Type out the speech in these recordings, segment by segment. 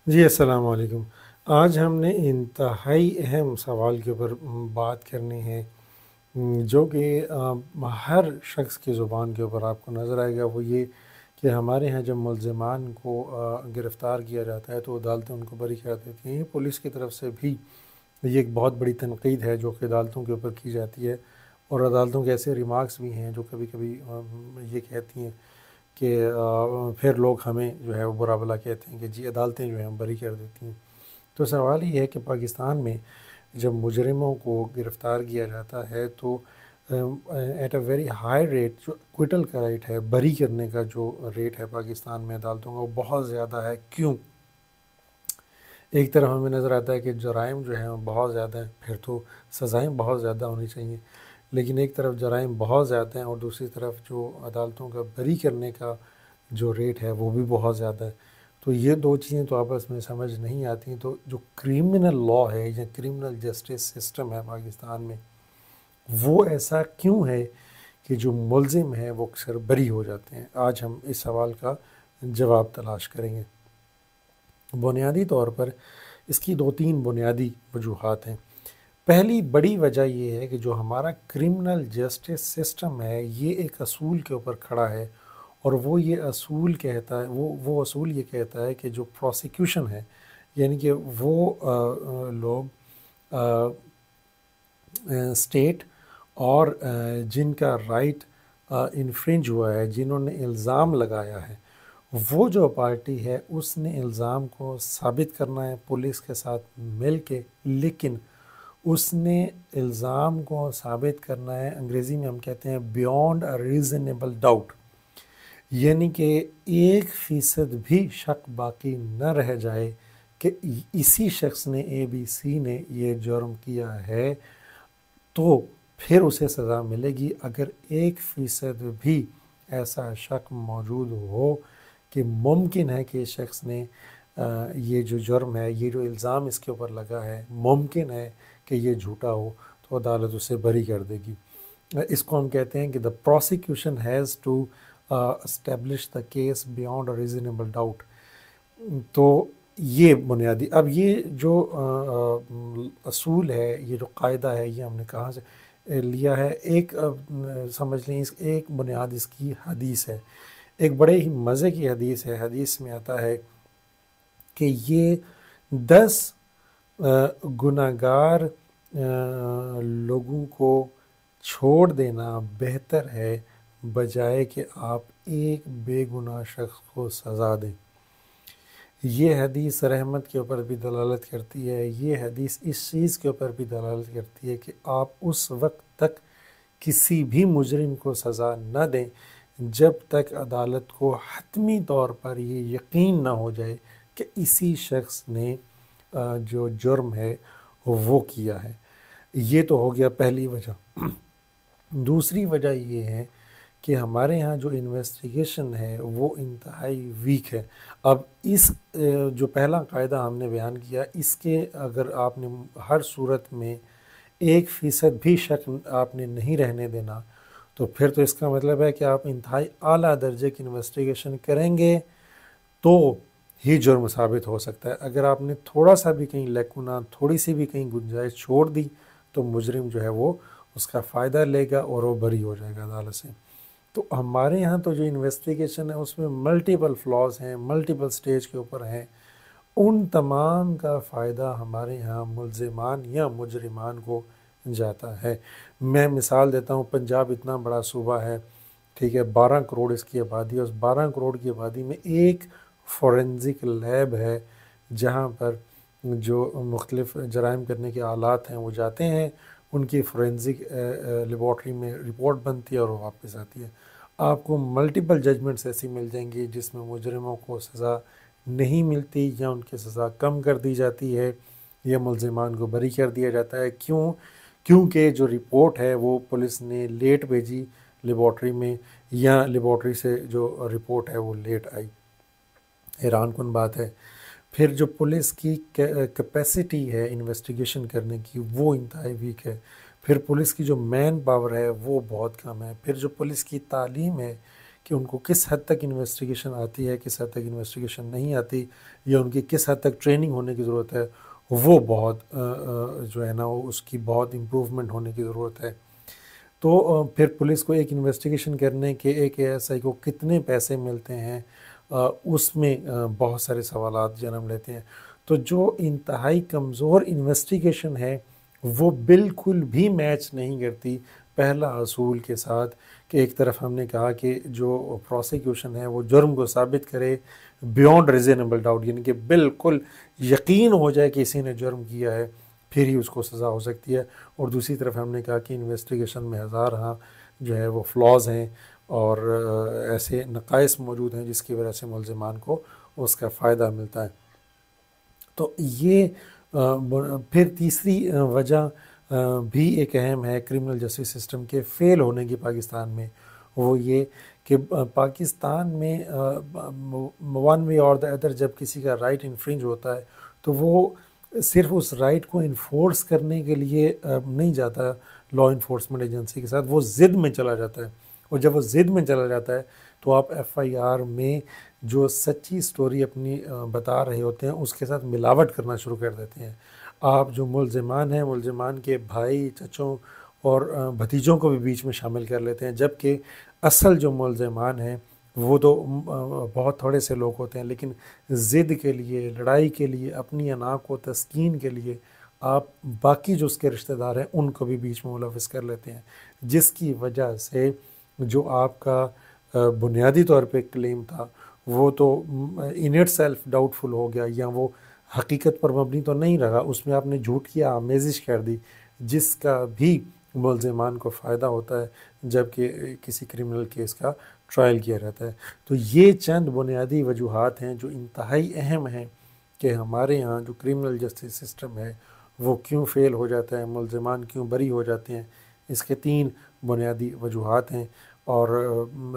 جی السلام علیکم۔ آج ہم نے انتہائی اہم سوال کے اوپر بات کرنی ہے، جو کہ ہر شخص کی زبان کے اوپر آپ کو نظر آئے گا۔ وہ یہ کہ ہمارے ہاں جب ملزمان کو گرفتار کیا جاتا ہے تو عدالتیں ان کو بری کر دیتی ہیں۔ یہ پولیس کی طرف سے بھی یہ ایک بہت بڑی تنقید ہے جو کہ عدالتوں کے اوپر کی جاتی ہے، اور عدالتوں کے ایسے ریمارکس بھی ہیں جو کبھی کبھی یہ کہتی ہیں کہ پھر لوگ ہمیں جو ہے وہ برا بھلا کہتے ہیں کہ جی عدالتیں جو ہیں بری کر دیتی ہیں۔ تو سوال یہ ہے کہ پاکستان میں جب مجرموں کو گرفتار کیا جاتا ہے تو at a very high rate, جو کوئٹل کا ریٹ ہے، بری کرنے کا جو ریٹ ہے پاکستان میں عدالتوں کا، وہ بہت زیادہ ہے۔ کیوں؟ ایک طرف ہمیں نظر آتا ہے کہ جرائم جو ہیں وہ بہت زیادہ ہیں، پھر تو سزائیں بہت زیادہ ہونی چاہیے، لیکن ایک طرف جرائم بہت زیادہ ہیں اور دوسری طرف جو عدالتوں کا بری کرنے کا جو ریٹ ہے وہ بھی بہت زیادہ ہے۔ تو یہ دو چیزیں تو آپس میں سمجھ نہیں آتی۔ تو جو کرمنل لا ہے یا کرمنل جسٹس سسٹم ہے پاکستان میں، وہ ایسا کیوں ہے کہ جو ملزم ہیں وہ اکثر بری ہو جاتے ہیں؟ آج ہم اس سوال کا جواب تلاش کریں گے۔ بنیادی طور پر اس کی دو تین بنیادی وجوہات ہیں۔ پہلی بڑی وجہ یہ ہے کہ جو ہمارا کرمنل جسٹس سسٹم ہے یہ ایک اصول کے اوپر کھڑا ہے، اور وہ یہ اصول کہتا ہے، وہ اصول یہ کہتا ہے کہ جو پروسیکیوشن ہے، یعنی کہ وہ لوگ اسٹیٹ اور جن کا رائٹ انفرنج ہوا ہے، جنہوں نے الزام لگایا ہے، وہ جو پارٹی ہے اس نے الزام کو ثابت کرنا ہے پولیس کے ساتھ مل کے، لیکن اس نے الزام کو ثابت کرنا ہے، انگریزی میں ہم کہتے ہیں بیونڈ اے ریزنیبل ڈاؤٹ، یعنی کہ 1% بھی شک باقی نہ رہ جائے کہ اسی شخص نے ABC نے یہ جرم کیا ہے، تو پھر اسے سزا ملے گی۔ اگر 1% بھی ایسا شک موجود ہو کہ ممکن ہے کہ اس شخص نے یہ جو جرم ہے، یہ جو الزام اس کے اوپر لگا ہے، ممکن ہے کہ یہ جھوٹا ہو، تو عدالت اسے بری کر دے گی۔ اس کو ہم کہتے ہیں کہ the prosecution has to establish the case beyond a reasonable doubt۔ تو یہ بنیادی، اب یہ جو اصول ہے، یہ جو قاعدہ ہے، یہ ہم نے کہاں سے لیا ہے؟ ایک سمجھ لیں، ایک بنیاد اس کی حدیث ہے، ایک بڑے ہی مزے کی حدیث ہے۔ حدیث میں آتا ہے کہ یہ 10 گناہگار لوگوں کو چھوڑ دینا بہتر ہے بجائے کہ آپ ایک بے گناہ شخص کو سزا دیں۔ یہ حدیث رحمت کے اوپر بھی دلالت کرتی ہے۔ یہ حدیث اس چیز کے اوپر بھی دلالت کرتی ہے کہ آپ اس وقت تک کسی بھی مجرم کو سزا نہ دیں جب تک عدالت کو حتمی طور پر یہ یقین نہ ہو جائے کہ اسی شخص نے جو جرم ہے وہ کیا ہے۔ یہ تو ہو گیا پہلی وجہ۔ دوسری وجہ یہ ہے کہ ہمارے ہاں جو انویسٹیگیشن ہے وہ انتہائی ویک ہے۔ اب اس جو پہلا قاعدہ ہم نے بیان کیا، اس کے اگر آپ نے ہر صورت میں 1% بھی شک آپ نے نہیں رہنے دینا، تو پھر تو اس کا مطلب ہے کہ آپ انتہائی اعلیٰ درجے کی انویسٹیگیشن کریں گے تو ہی جرم ثابت ہو سکتا ہے۔ اگر آپ نے تھوڑا سا بھی کہیں لیکونا، تھوڑی سی بھی کہیں گنجائش چھوڑ دی، تو مجرم جو ہے وہ اس کا فائدہ لے گا اور وہ بری ہو جائے گا عدالت سے۔ تو ہمارے یہاں تو جو انویسٹیگیشن ہے اس میں ملٹیپل فلاز ہیں، ملٹیپل سٹیج کے اوپر ہیں، ان تمام کا فائدہ ہمارے یہاں ملزمان یا مجرمان کو جاتا ہے۔ میں مثال دیتا ہوں، پنجاب اتنا بڑا صوبہ ہے، ٹھیک ہے، 12 کروڑ اس کی آبادی ہے۔ اس 12 کروڑ کی آبادی میں ایک فورنزک لیب ہے جہاں پر جو مختلف جرائم کرنے کے آلات ہیں وہ جاتے ہیں، ان کی فورنزک لیبارٹری میں رپورٹ بنتی ہے اور وہ واپس آتی ہے۔ آپ کو ملٹیپل ججمنٹس ایسی مل جائیں گی جس میں مجرموں کو سزا نہیں ملتی، یا ان کی سزا کم کر دی جاتی ہے، یا ملزمان کو بری کر دیا جاتا ہے۔ کیونکہ جو رپورٹ ہے وہ پولیس نے لیٹ بھیجی لیبارٹری میں، یا لیبارٹری سے جو رپورٹ ہے وہ لیٹ آئی۔ حیران کن بات ہے۔ پھر جو پولیس کی کیپیسٹی ہے انویسٹیگیشن کرنے کی، وہ انتہائی ویک ہے۔ پھر پولیس کی جو مین پاور ہے وہ بہت کم ہے۔ پھر جو پولیس کی تعلیم ہے کہ ان کو کس حد تک انویسٹیگیشن آتی ہے، کس حد تک انویسٹیگیشن نہیں آتی، یا ان کی کس حد تک ٹریننگ ہونے کی ضرورت ہے، وہ بہت جو ہے نا اس کی بہت امپروومنٹ ہونے کی ضرورت ہے۔ تو پھر پولیس کو ایک انویسٹیگیشن کرنے کے ایک ایس آئی کو کتنے پیسے ملتے ہیں، اس میں بہت سارے سوالات جنم لیتے ہیں۔ تو جو انتہائی کمزور انویسٹیگیشن ہے وہ بالکل بھی میچ نہیں کرتی پہلا اصول کے ساتھ، کہ ایک طرف ہم نے کہا کہ جو پروسیکیوشن ہے وہ جرم کو ثابت کرے بیونڈ ریزنیبل ڈاؤٹ، یعنی کہ بالکل یقین ہو جائے کہ کسی نے جرم کیا ہے، پھر ہی اس کو سزا ہو سکتی ہے۔ اور دوسری طرف ہم نے کہا کہ انویسٹیگیشن میں ہزارہا جو ہے وہ فلاز ہیں اور ایسے نقائص موجود ہیں جس کی وجہ سے ملزمان کو اس کا فائدہ ملتا ہے۔ تو یہ پھر تیسری وجہ بھی ایک اہم ہے کرمنل جسٹس سسٹم کے فیل ہونے کی پاکستان میں، وہ یہ کہ پاکستان میں ون وے اور دا ادر جب کسی کا رائٹ انفرنج ہوتا ہے تو وہ صرف اس رائٹ کو انفورس کرنے کے لیے نہیں جاتا لا انفورسمنٹ ایجنسی کے ساتھ، وہ ضد میں چلا جاتا ہے، اور جب وہ ضد میں چلا جاتا ہے تو آپ ایف آئی آر میں جو سچی سٹوری اپنی بتا رہے ہوتے ہیں اس کے ساتھ ملاوٹ کرنا شروع کر دیتے ہیں۔ آپ جو ملزمان ہیں، ملزمان کے بھائی، چچوں اور بھتیجوں کو بھی بیچ میں شامل کر لیتے ہیں، جبکہ اصل جو ملزمان ہیں وہ تو بہت تھوڑے سے لوگ ہوتے ہیں، لیکن ضد کے لیے، لڑائی کے لیے، اپنی انا کو تسکین کے لیے آپ باقی جو اس کے رشتہ دار ہیں ان کو بھی بیچ میں ملوث کر لیتے ہیں، جس کی وجہ سے جو آپ کا بنیادی طور پہ کلیم تھا وہ تو ان اٹ سیلف ڈاؤٹ فل ہو گیا، یا وہ حقیقت پر مبنی تو نہیں رہا، اس میں آپ نے جھوٹ کی آمیزش کر دی، جس کا بھی ملزمان کو فائدہ ہوتا ہے جبکہ کسی کرمنل کیس کا ٹرائل کیا رہتا ہے۔ تو یہ چند بنیادی وجوہات ہیں جو انتہائی اہم ہیں کہ ہمارے ہاں جو کرمنل جسٹس سسٹم ہے وہ کیوں فیل ہو جاتا ہے، ملزمان کیوں بری ہو جاتے ہیں۔ اس کے 3 بنیادی وجوہات ہیں، اور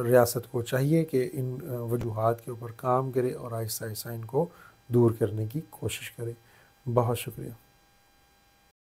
ریاست کو چاہیے کہ ان وجوہات کے اوپر کام کرے اور آہستہ آہستہ ان کو دور کرنے کی کوشش کرے۔ بہت شکریہ۔